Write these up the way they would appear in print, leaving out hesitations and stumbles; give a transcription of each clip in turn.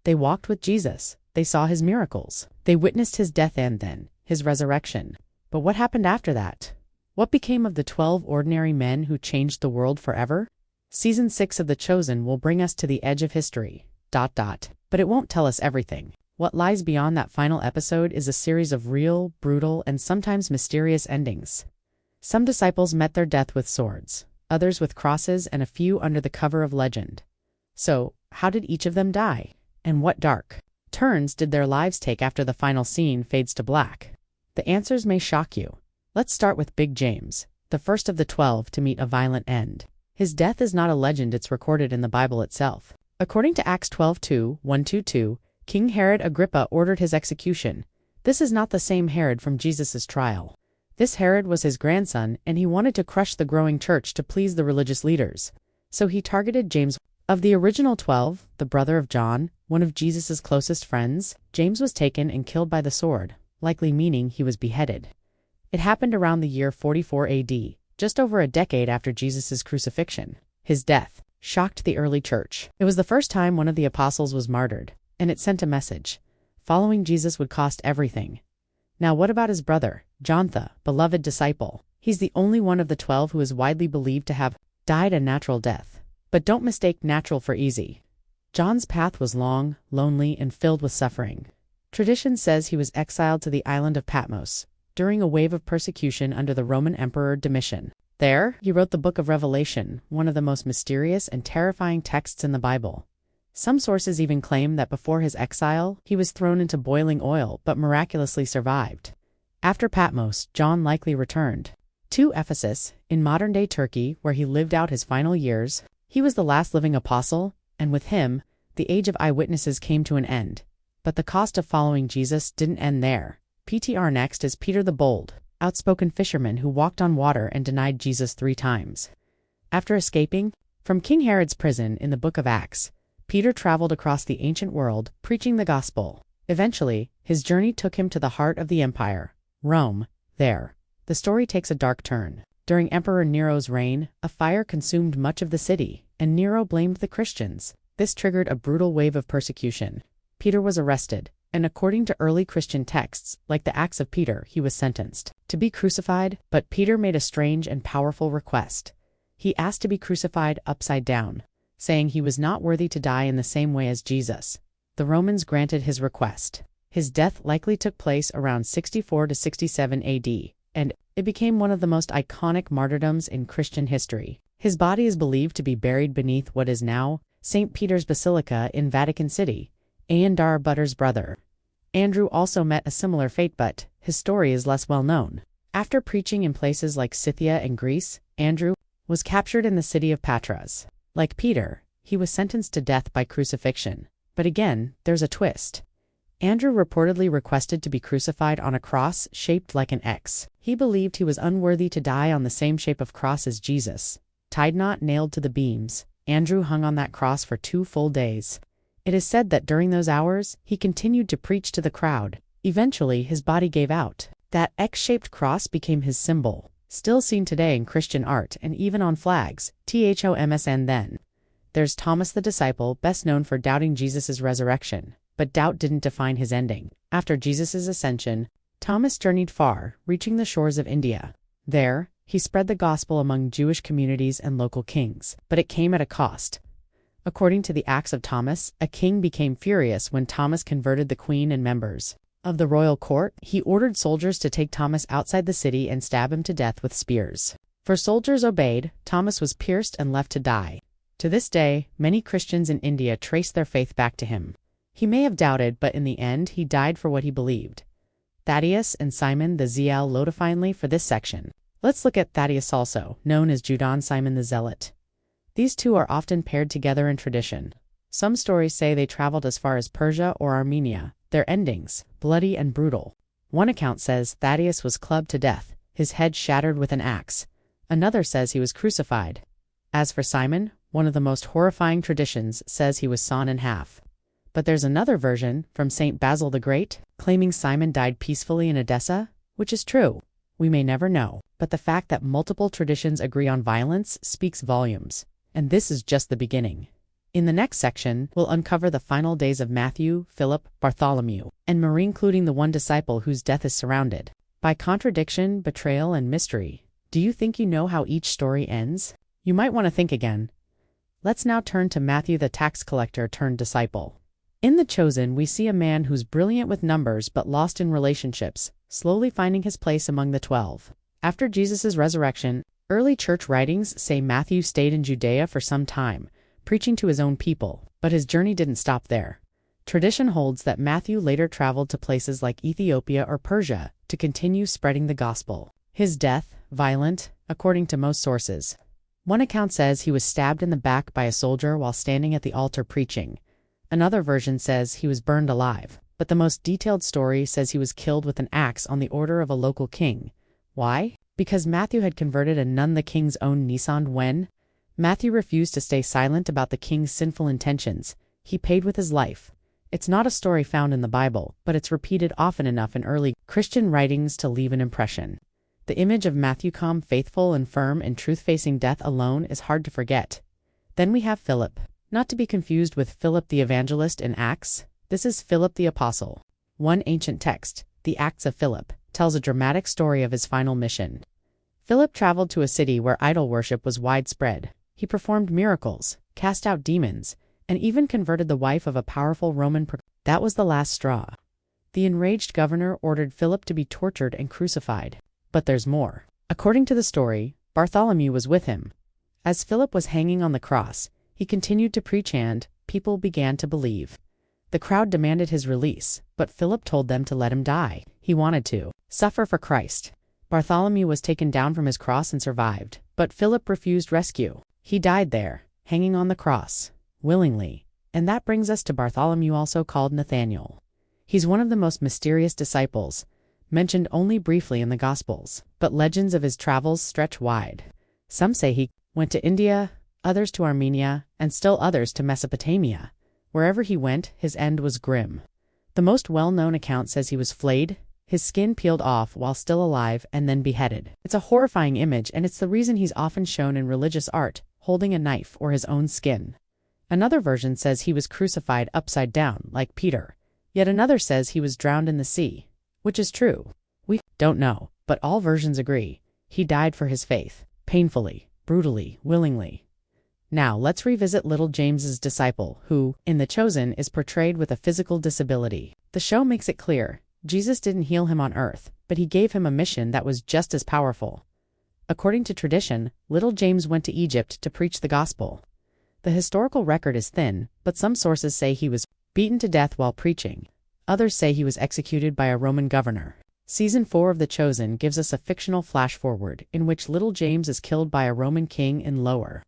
They walked with Jesus. They saw his miracles. They witnessed his death and then his resurrection. But what happened after that? What became of the 12 ordinary men who changed the world forever? Season 6 of The Chosen will bring us to the edge of history. But it won't tell us everything. What lies beyond that final episode is a series of real, brutal, and sometimes mysterious endings. Some disciples met their death with swords, others with crosses, and a few under the cover of legend. So, how did each of them die? And what dark turns did their lives take after the final scene fades to black? The answers may shock you. Let's start with Big James, the first of the 12 to meet a violent end. His death is not a legend, it's recorded in the Bible itself. According to Acts 12:2-122, King Herod Agrippa ordered his execution. This is not the same Herod from Jesus' trial. This Herod was his grandson, and he wanted to crush the growing church to please the religious leaders. So he targeted James. Of the original 12, the brother of John, one of Jesus' closest friends, James was taken and killed by the sword, likely meaning he was beheaded. It happened around the year 44 AD, just over a decade after Jesus' crucifixion. His death shocked the early church. It was the first time one of the apostles was martyred, and it sent a message. Following Jesus would cost everything. Now what about his brother, John, the beloved disciple? He's the only one of the 12 who is widely believed to have died a natural death. But don't mistake natural for easy. John's path was long, lonely, and filled with suffering. Tradition says he was exiled to the island of Patmos during a wave of persecution under the Roman Emperor Domitian. There, he wrote the book of Revelation, one of the most mysterious and terrifying texts in the Bible. Some sources even claim that before his exile, he was thrown into boiling oil but miraculously survived. After Patmos, John likely returned to Ephesus, in modern-day Turkey, where he lived out his final years. He was the last living apostle, and with him, the age of eyewitnesses came to an end. But the cost of following Jesus didn't end there. PTR next is Peter the Bold, outspoken fisherman who walked on water and denied Jesus 3 times. After escaping from King Herod's prison in the book of Acts, Peter traveled across the ancient world, preaching the gospel. Eventually, his journey took him to the heart of the empire, Rome. There, the story takes a dark turn. During Emperor Nero's reign, a fire consumed much of the city, and Nero blamed the Christians. This triggered a brutal wave of persecution. Peter was arrested, and according to early Christian texts, like the Acts of Peter, he was sentenced to be crucified. But Peter made a strange and powerful request. He asked to be crucified upside down, saying he was not worthy to die in the same way as Jesus. The Romans granted his request. His death likely took place around 64 to 67 AD, and it became one of the most iconic martyrdoms in Christian history. His body is believed to be buried beneath what is now St. Peter's Basilica in Vatican City. Andar Butter's brother, Andrew, also met a similar fate, but his story is less well known. After preaching in places like Scythia and Greece, Andrew was captured in the city of Patras. Like Peter, he was sentenced to death by crucifixion. But again, there's a twist. Andrew reportedly requested to be crucified on a cross shaped like an X. He believed he was unworthy to die on the same shape of cross as Jesus. Tied not nailed to the beams, Andrew hung on that cross for 2 full days. It is said that during those hours, he continued to preach to the crowd. Eventually, his body gave out. That X-shaped cross became his symbol, still seen today in Christian art and even on flags. THOMSN. Then there's Thomas the disciple, best known for doubting Jesus' resurrection. But doubt didn't define his ending. After Jesus' ascension, Thomas journeyed far, reaching the shores of India. There, he spread the gospel among Jewish communities and local kings, but it came at a cost. According to the Acts of Thomas, a king became furious when Thomas converted the queen and members of the royal court. He ordered soldiers to take Thomas outside the city and stab him to death with spears. For soldiers obeyed, Thomas was pierced and left to die. To this day, many Christians in India trace their faith back to him. He may have doubted, but in the end, he died for what he believed. Thaddeus and Simon the Zeal. Load finally for this section. Let's look at Thaddeus, also known as Judan Simon the Zealot. These two are often paired together in tradition. Some stories say they traveled as far as Persia or Armenia. Their endings, bloody and brutal. One account says Thaddeus was clubbed to death, his head shattered with an axe. Another says he was crucified. As for Simon, one of the most horrifying traditions says he was sawn in half. But there's another version, from St. Basil the Great, claiming Simon died peacefully in Edessa, which is true. We may never know, but the fact that multiple traditions agree on violence speaks volumes. And this is just the beginning. In the next section, we'll uncover the final days of Matthew, Philip, Bartholomew, and Mary, including the one disciple whose death is surrounded by contradiction, betrayal, and mystery. Do you think you know how each story ends? You might want to think again. Let's now turn to Matthew, the tax collector turned disciple. In The Chosen, we see a man who's brilliant with numbers but lost in relationships, slowly finding his place among the 12. After Jesus' resurrection, early church writings say Matthew stayed in Judea for some time, preaching to his own people, but his journey didn't stop there. Tradition holds that Matthew later traveled to places like Ethiopia or Persia to continue spreading the gospel. His death, violent, according to most sources. One account says he was stabbed in the back by a soldier while standing at the altar preaching. Another version says he was burned alive, but the most detailed story says he was killed with an axe on the order of a local king. Why? Because Matthew had converted a nun, the king's own niece. When Matthew refused to stay silent about the king's sinful intentions, he paid with his life. It's not a story found in the Bible, but it's repeated often enough in early Christian writings to leave an impression. The image of Matthew, calm, faithful, and firm in truth, facing death alone, is hard to forget. Then we have Philip. Not to be confused with Philip the Evangelist in Acts. This is Philip the Apostle. One ancient text, the Acts of Philip, tells a dramatic story of his final mission. Philip traveled to a city where idol worship was widespread. He performed miracles, cast out demons, and even converted the wife of a powerful Roman That was the last straw. The enraged governor ordered Philip to be tortured and crucified. But there's more. According to the story, Bartholomew was with him. As Philip was hanging on the cross, he continued to preach and people began to believe. The crowd demanded his release, but Philip told them to let him die. He wanted to suffer for Christ. Bartholomew was taken down from his cross and survived, but Philip refused rescue. He died there, hanging on the cross, willingly. And that brings us to Bartholomew, also called Nathanael. He's one of the most mysterious disciples, mentioned only briefly in the Gospels, but legends of his travels stretch wide. Some say he went to India, others to Armenia, and still others to Mesopotamia. Wherever he went, his end was grim. The most well-known account says he was flayed, his skin peeled off while still alive, and then beheaded. It's a horrifying image, and it's the reason he's often shown in religious art, holding a knife or his own skin. Another version says he was crucified upside down, like Peter. Yet another says he was drowned in the sea. Which is true? We don't know, but all versions agree. He died for his faith, painfully, brutally, willingly. Now let's revisit little James's disciple, who, in The Chosen, is portrayed with a physical disability. The show makes it clear, Jesus didn't heal him on earth, but he gave him a mission that was just as powerful. According to tradition, little James went to Egypt to preach the gospel. The historical record is thin, but some sources say he was beaten to death while preaching. Others say he was executed by a Roman governor. Season 4 of The Chosen gives us a fictional flash-forward in which little James is killed by a Roman king in Lower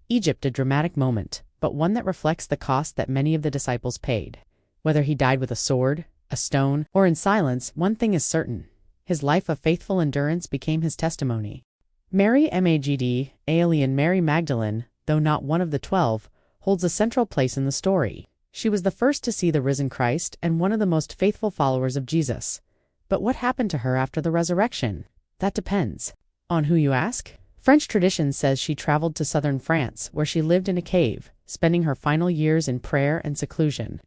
Egypt, a dramatic moment, but one that reflects the cost that many of the disciples paid. Whether he died with a sword, a stone, or in silence, one thing is certain. His life of faithful endurance became his testimony. Mary Magdalene, Mary Magdalene, though not one of the 12, holds a central place in the story. She was the first to see the risen Christ and one of the most faithful followers of Jesus. But what happened to her after the resurrection? That depends. On who you ask? French tradition says she traveled to southern France, where she lived in a cave, spending her final years in prayer and seclusion.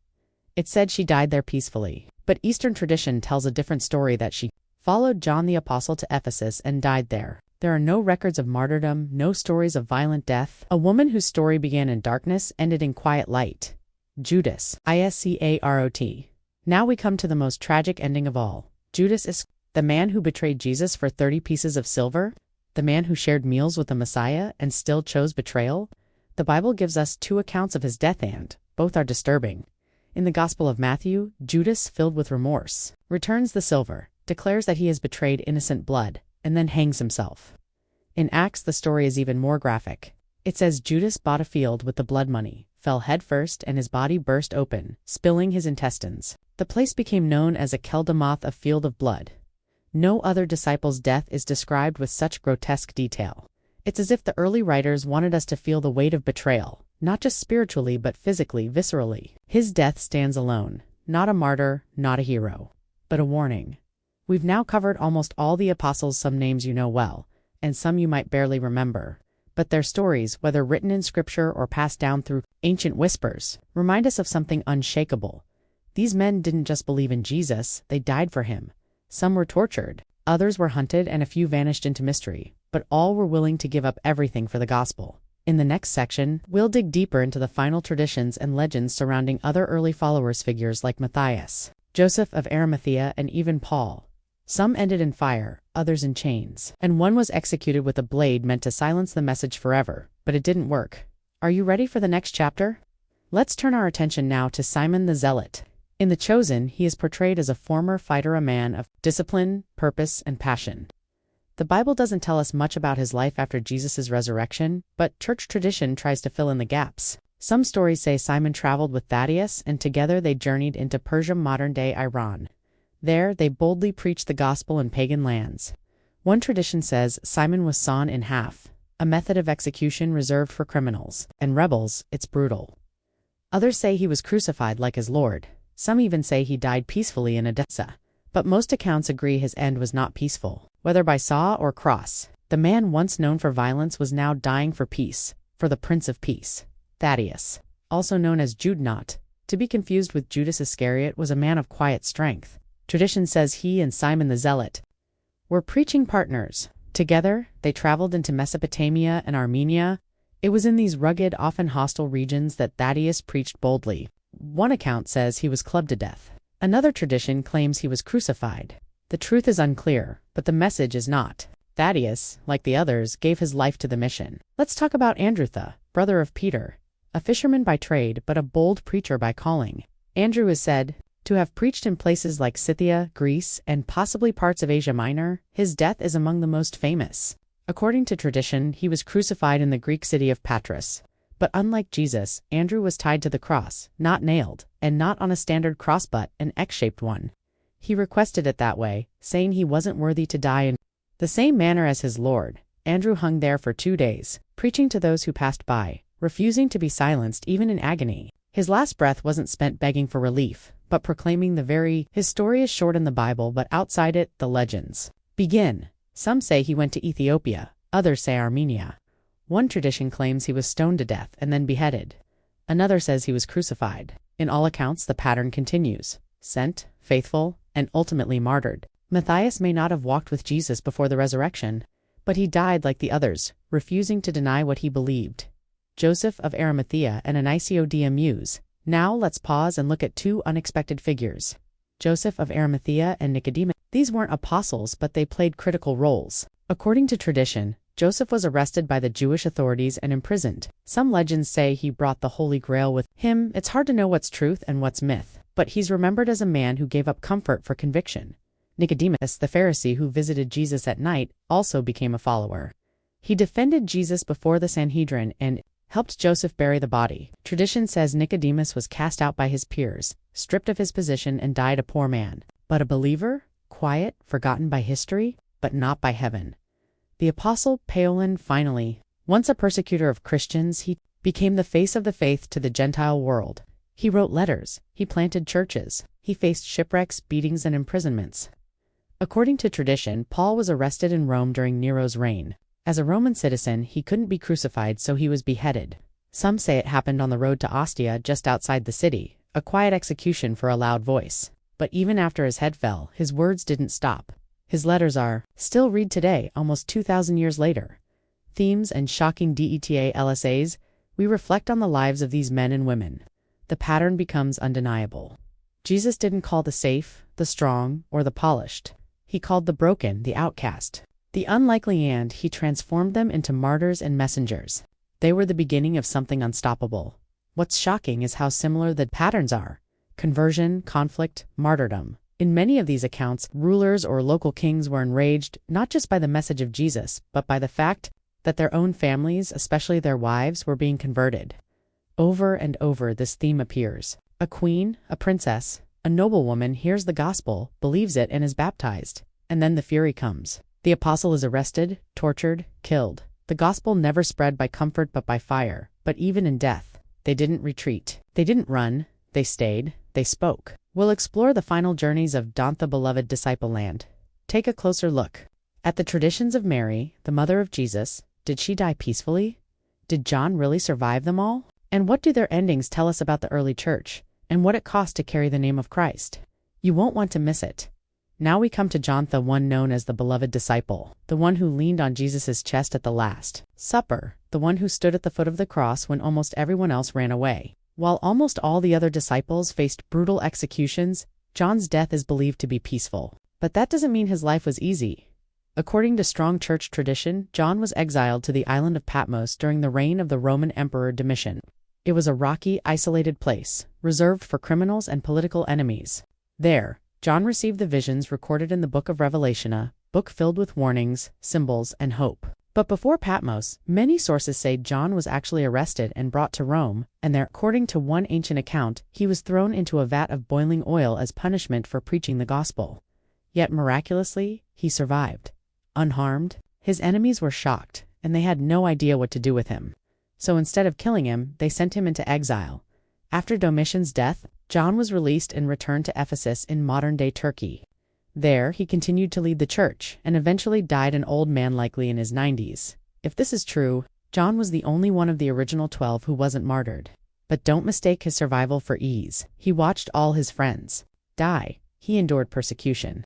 It's said she died there peacefully, but Eastern tradition tells a different story, that she followed John the Apostle to Ephesus and died there. There are no records of martyrdom, no stories of violent death. A woman whose story began in darkness ended in quiet light. Judas, Iscariot. Now we come to the most tragic ending of all. Judas is the man who betrayed Jesus for 30 pieces of silver, the man who shared meals with the Messiah and still chose betrayal. The Bible gives us 2 accounts of his death, and both are disturbing. In the Gospel of Matthew, Judas, filled with remorse, returns the silver, declares that he has betrayed innocent blood, and then hangs himself. In Acts, the story is even more graphic. It says Judas bought a field with the blood money, fell headfirst, and his body burst open, spilling his intestines. The place became known as Akeldamoth, a field of blood. No other disciple's death is described with such grotesque detail. It's as if the early writers wanted us to feel the weight of betrayal, not just spiritually but physically, viscerally. His death stands alone, not a martyr, not a hero, but a warning. We've now covered almost all the apostles, some names you know well, and some you might barely remember. But their stories, whether written in scripture or passed down through ancient whispers, remind us of something unshakable. These men didn't just believe in Jesus, they died for him. Some were tortured, others were hunted, and a few vanished into mystery, but all were willing to give up everything for the gospel. In the next section, we'll dig deeper into the final traditions and legends surrounding other early followers, figures like Matthias, Joseph of Arimathea, and even Paul. Some ended in fire, others in chains, and one was executed with a blade meant to silence the message forever, but it didn't work. Are you ready for the next chapter? Let's turn our attention now to Simon the Zealot. In The Chosen, he is portrayed as a former fighter, a man of discipline, purpose, and passion. The Bible doesn't tell us much about his life after Jesus' resurrection, but church tradition tries to fill in the gaps. Some stories say Simon traveled with Thaddeus, and together they journeyed into Persia, modern-day Iran. There, they boldly preached the gospel in pagan lands. One tradition says Simon was sawn in half, a method of execution reserved for criminals and rebels. It's brutal. Others say he was crucified like his Lord. Some even say he died peacefully in Edessa. But most accounts agree his end was not peaceful, whether by saw or cross. The man once known for violence was now dying for peace, for the Prince of Peace. Thaddeus, also known as Jude, not to be confused with Judas Iscariot, was a man of quiet strength. Tradition says he and Simon the Zealot were preaching partners. Together, they traveled into Mesopotamia and Armenia. It was in these rugged, often hostile regions that Thaddeus preached boldly. One account says he was clubbed to death. Another tradition claims he was crucified. The truth is unclear, but the message is not. Thaddeus, like the others, gave his life to the mission. Let's talk about Andrew, the brother of Peter, a fisherman by trade but a bold preacher by calling. Andrew is said to have preached in places like Scythia, Greece, and possibly parts of Asia Minor. His death is among the most famous. According to tradition, he was crucified in the Greek city of Patras. But unlike Jesus, Andrew was tied to the cross, not nailed, and not on a standard cross but an X-shaped one. He requested it that way, saying he wasn't worthy to die in the same manner as his Lord. Andrew hung there for 2 days, preaching to those who passed by, refusing to be silenced even in agony. His last breath wasn't spent begging for relief, but proclaiming the very. His story is short in the Bible, but outside it, the legends begin. Some say he went to Ethiopia, others say Armenia. One tradition claims he was stoned to death and then beheaded. Another says he was crucified. In all accounts, the pattern continues: sent, faithful, and ultimately martyred. Matthias may not have walked with Jesus before the resurrection, but he died like the others, refusing to deny what he believed. Joseph of Arimathea and Anicio de Amuse. Now let's pause and look at two unexpected figures: Joseph of Arimathea and Nicodemus. These weren't apostles, but they played critical roles. According to tradition, Joseph was arrested by the Jewish authorities and imprisoned. Some legends say he brought the Holy Grail with him. It's hard to know what's truth and what's myth, but he's remembered as a man who gave up comfort for conviction. Nicodemus, the Pharisee who visited Jesus at night, also became a follower. He defended Jesus before the Sanhedrin and helped Joseph bury the body. Tradition says Nicodemus was cast out by his peers, stripped of his position, and died a poor man. But a believer? Quiet, forgotten by history, but not by heaven. The Apostle Paul, finally, once a persecutor of Christians, he became the face of the faith to the Gentile world. He wrote letters, he planted churches, he faced shipwrecks, beatings, and imprisonments. According to tradition, Paul was arrested in Rome during Nero's reign. As a Roman citizen, he couldn't be crucified, so he was beheaded. Some say it happened on the road to Ostia, just outside the city, a quiet execution for a loud voice. But even after his head fell, his words didn't stop. His letters are still read today, almost 2,000 years later. Themes and shocking details. We reflect on the lives of these men and women. The pattern becomes undeniable. Jesus didn't call the safe, the strong, or the polished. He called the broken, the outcast, the unlikely, and he transformed them into martyrs and messengers. They were the beginning of something unstoppable. What's shocking is how similar the patterns are: conversion, conflict, martyrdom. In many of these accounts, rulers or local kings were enraged not just by the message of Jesus, but by the fact that their own families, especially their wives, were being converted. Over and over, this theme appears. A queen, a princess, a noblewoman hears the gospel, believes it, and is baptized. And then the fury comes. The apostle is arrested, tortured, killed. The gospel never spread by comfort but by fire. But even in death, they didn't retreat. They didn't run. They stayed. They spoke. We'll explore the final journeys of the beloved disciple land. Take a closer look at the traditions of Mary, the mother of Jesus, Did she die peacefully? Did John really survive them all? And what do their endings tell us about the early church, and what it cost to carry the name of Christ? You won't want to miss it. Now we come to John, the one known as the beloved disciple, the one who leaned on Jesus' chest at the Last Supper, the one who stood at the foot of the cross when almost everyone else ran away. While almost all the other disciples faced brutal executions, John's death is believed to be peaceful. But that doesn't mean his life was easy. According to strong church tradition, John was exiled to the island of Patmos during the reign of the Roman Emperor Domitian. It was a rocky, isolated place, reserved for criminals and political enemies. There, John received the visions recorded in the book of Revelation, a book filled with warnings, symbols, and hope. But before Patmos, many sources say John was actually arrested and brought to Rome, and there, according to one ancient account, he was thrown into a vat of boiling oil as punishment for preaching the gospel. Yet miraculously, he survived. Unharmed, his enemies were shocked, and they had no idea what to do with him. So instead of killing him, they sent him into exile. After Domitian's death, John was released and returned to Ephesus in modern-day Turkey. There, he continued to lead the church, and eventually died an old man, likely in his 90s. If this is true, John was the only one of the original 12 who wasn't martyred. But don't mistake his survival for ease. He watched all his friends die. He endured persecution.